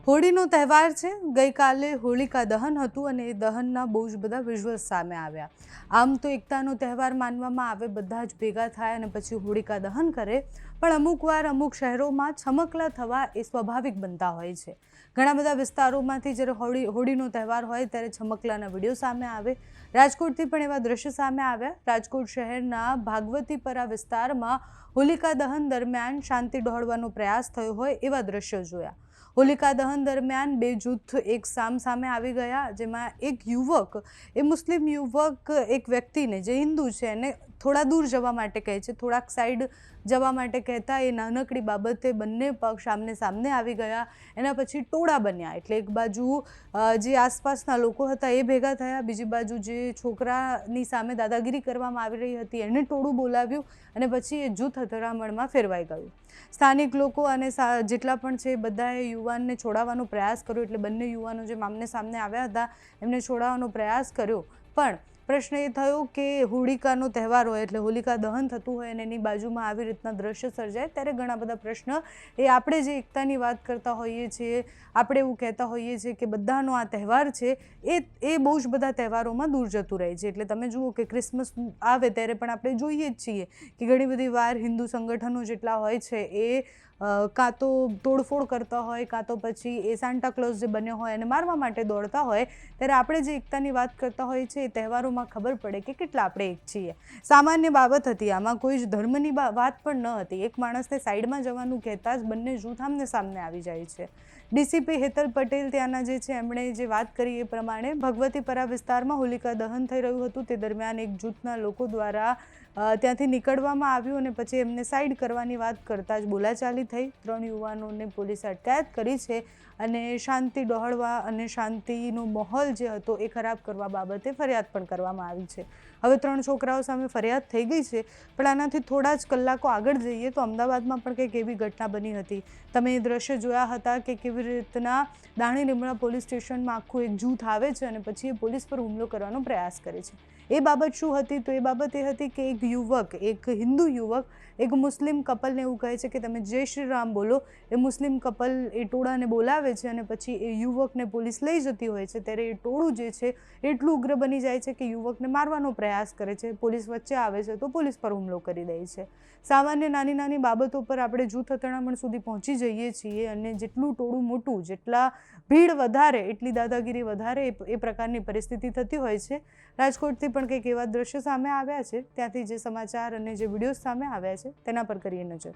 હોળીનો તહેવાર છે। ગઈકાલે હોલિકા દહન હતું અને એ દહનના બહુ જ બધા વિઝ્યુઅલ્સ સામે આવ્યા। આમ તો એકતાનો તહેવાર માનવામાં આવે, બધા જ ભેગા થાય અને પછી હોલિકા દહન કરે, પણ અમુકવાર અમુક શહેરોમાં છમકલા થવા એ સ્વાભાવિક બનતા હોય છે। ઘણા બધા વિસ્તારોમાંથી જ્યારે હોળીનો તહેવાર હોય ત્યારે છમકલાના વિડીયો સામે આવે। રાજકોટથી પણ એવા દ્રશ્ય સામે આવ્યા। રાજકોટ શહેરના ભાગવતીપરા વિસ્તારમાં હોલિકા દહન દરમિયાન શાંતિ ડહોળવાનો પ્રયાસ થયો હોય એવા દ્રશ્યો જોયા। હોલિકા દહન દરમિયાન બે જૂથ એક સામે આવી ગયા, જેમાં એક યુવક, એ મુસ્લિમ યુવક એક વ્યક્તિને જે હિન્દુ છે એને થોડા દૂર જવા માટે કહે છે, થોડાક સાઈડ જવા માટે કહેતા એ નાનકડી બાબતે બંને પક્ષ આમને સામને આવી ગયા। એના પછી ટોળા બન્યા, એટલે એક બાજુ જે આસપાસના લોકો હતા એ ભેગા થયા, બીજી બાજુ જે છોકરાની સામે દાદાગીરી કરવામાં આવી રહી હતી એને ટોળું બોલાવ્યું અને પછી એ જૂથ અથડામણમાં ફેરવાઈ ગયું। સ્થાનિક લોકો અને જેટલા પણ છે બધાએ યુવાનને છોડાવવાનો પ્રયાસ કર્યો, એટલે બંને યુવાનો જે આમને સામને આવ્યા હતા એમને છોડાવવાનો પ્રયાસ કર્યો, પણ પ્રશ્ન એ થયો કે હોળિકાનો તહેવાર હોય એટલે હોલિકા દહન થતું હોય અને એની બાજુમાં આવી રીતના દ્રશ્ય સર્જાય ત્યારે ઘણા બધા પ્રશ્ન એ આપણે જે એકતાની વાત કરતા હોઈએ છીએ, આપણે એવું કહેતા હોઈએ છીએ કે બધાનો આ તહેવાર છે, એ બહુ જ બધા તહેવારોમાં દૂર જતું રહે છે। એટલે તમે જુઓ કે ક્રિસમસ આવે ત્યારે પણ આપણે જોઈએ જ છીએ કે ઘણી બધી વાર હિન્દુ સંગઠનો જેટલા હોય છે એ કાં તો તોડફોડ કરતા હોય, કાં તો પછી એ સાન્ટા ક્લોઝ જે બન્યો હોય એને મારવા માટે દોડતા હોય, ત્યારે આપણે જે એકતાની વાત કરતા હોઈએ છીએ એ તહેવારોમાં ખબર પડે કે કેટલા આપણે એક છીએ। સામાન્ય બાબત હતી, આમાં કોઈ જ ધર્મની વાત પણ ન હતી। એક માણસને સાઈડમાં જવાનું કહેતા જ બંને જૂથ આમને સામને આવી જાય છે। ડીસીપી હેતલ પટેલ ત્યાંના જે છે એમણે જે વાત કરી એ પ્રમાણે ભગવતીપરા વિસ્તારમાં હોલિકા દહન થઈ રહ્યું હતું, તે દરમિયાન એક જૂથના લોકો દ્વારા ત્યાંથી નીકળવામાં આવ્યું અને પછી એમને સાઈડ કરવાની વાત કરતાં જ બોલાચાલી થઈ। 3 યુવાનોને પોલીસે અટકાયત કરી છે અને શાંતિ ડહોળવા અને શાંતિનો માહોલ જે હતો એ ખરાબ કરવા બાબતે ફરિયાદ પણ કરવામાં આવી છે। હવે 3 છોકરાઓ સામે ફરિયાદ થઈ ગઈ છે, પણ આનાથી થોડા જ કલાકો આગળ જઈએ તો અમદાવાદમાં પણ કંઈક એવી ઘટના બની હતી। તમે એ દ્રશ્ય જોયા હતા કે કેવી રીતના દાણી લીમડા પોલીસ સ્ટેશનમાં આખું એક જૂથ આવે છે અને પછી એ પોલીસ પર હુમલો કરવાનો પ્રયાસ કરે છે। એ બાબત શું હતી? તો એ બાબત એ હતી કે એક યુવક, એક હિન્દુ યુવક એક મુસ્લિમ કપલને એવું કહે છે કે તમે જય શ્રી રામ બોલો। એ મુસ્લિમ કપલ એ ટોળાને બોલાવે છે અને પછી એ યુવકને પોલીસ લઈ જતી હોય છે, ત્યારે એ ટોળું જે છે એટલું ઉગ્ર બની જાય છે કે યુવકને મારવાનો પ્રયાસ કરે છે। પોલીસ વચ્ચે આવે છે તો પોલીસ પર હુમલો કરી દે છે। સામાન્ય નાની નાની બાબતો પર આપણે જૂથ અથડામણ સુધી પહોંચી જઈએ છીએ અને જેટલું ટોળું મોટું, જેટલા ભીડ વધારે એટલી દાદાગીરી વધારે, એ પ્રકારની પરિસ્થિતિ થતી હોય છે। રાજકોટથી પણ કંઈક એવા દ્રશ્યો સામે આવ્યા છે, ત્યાંથી જે સમાચાર અને જે વિડીયો સામે આવ્યા છે તેના પર કરીએ નજર।